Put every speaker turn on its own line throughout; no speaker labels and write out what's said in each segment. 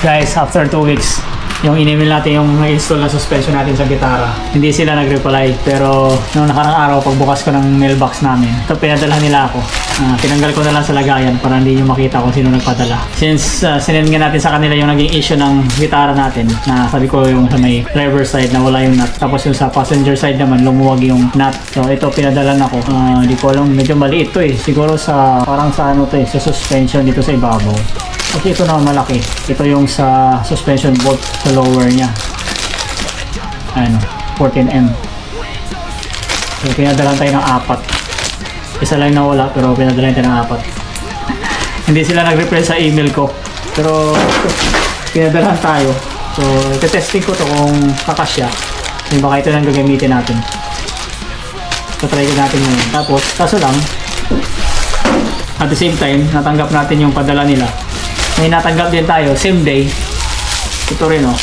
Guys, after 2 weeks, yung in-email natin yung install na suspension natin sa gitara. Hindi sila nag-reply, pero nung nakarang araw pagbukas ko ng mailbox namin, ito pinadala nila ako. Tinanggal ko na lang sa lagayan para hindi nyo makita kung sino nagpadala. Since sinend nga natin sa kanila yung naging issue ng gitara natin, na sabi ko yung sa may driver side na wala yung nut, tapos yung sa passenger side naman lumuwag yung nut. So ito pinadala na ko. Di ko alam, medyo maliit to eh. Siguro sa parang sa ano to eh, sa suspension dito sa ibabaw. Kasi ito na malaki. Ito yung sa suspension bolt sa lower niya. Ano, 14M. So pinadalan tayo ng 4. Isa lang nawala pero pinadalan tayo ng 4. Hindi sila nag-reply sa email ko. Pero pinadalan tayo. So testing ko to kung kakasya. Kung baka ito lang gagamitin natin. So try ko natin ngayon. Tapos kaso lang, at the same time, natanggap natin yung padala nila. May natanggap din tayo, same day. Ito rin oh.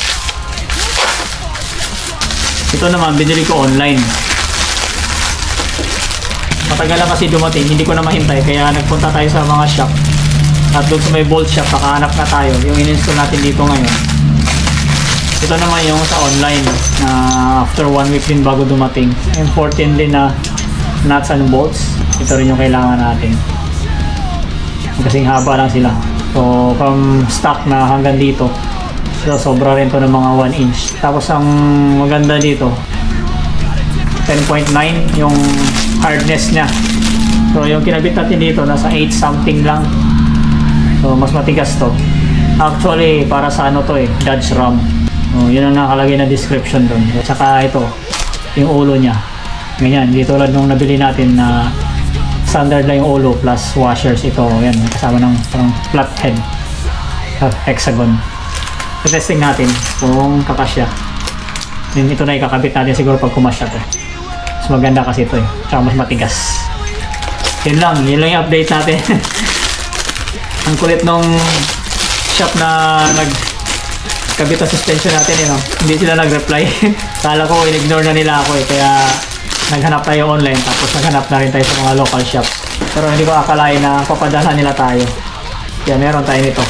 Ito naman, binili ko online. Matagal lang kasi dumating, hindi ko na mahintay. Kaya nagpunta tayo sa mga shop. At doon sa may bolt shop, nakahanap na tayo. Yung in-install natin dito ngayon. Ito naman yung sa online. Na after 1 week din bago dumating. M14 din na nuts and bolts. Ito rin yung kailangan natin. Kasing haba lang sila. So from stock na hanggang dito, so sobra rin to ng mga 1 inch. Tapos ang maganda dito, 10.9 yung hardness nya. So yung kinabit natin dito nasa 8 something lang. So mas matigas to. Actually para sa ano to eh, Dodge Ram. So, yun ang nakalagay na description doon. At saka ito, yung ulo nya. Ganyan, dito tulad nung nabili natin na standard lang yung ulo plus washers. Ito, yan, kasama ng parang flat head hexagon. So, testing natin kung kakasya. Then ito na ikakabit natin siguro pag kumasya to. Mas maganda kasi ito eh, tsaka mas matigas. Yun lang yung update natin. Ang kulit nung shop na nagkabit ang suspension natin eh, no? Hindi sila nag-reply. Kala ko in-ignore na nila ako eh, kaya naghanap tayo online, tapos naghanap na rin tayo sa mga local shops. Pero hindi ko akalain na papadala nila tayo. Kaya meron tayo nito.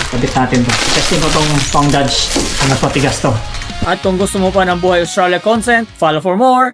Kabit natin to. Testing ko tong pang Dodge. Mas matigas to. At kung gusto mo pa ng Buhay Australia content, follow for more.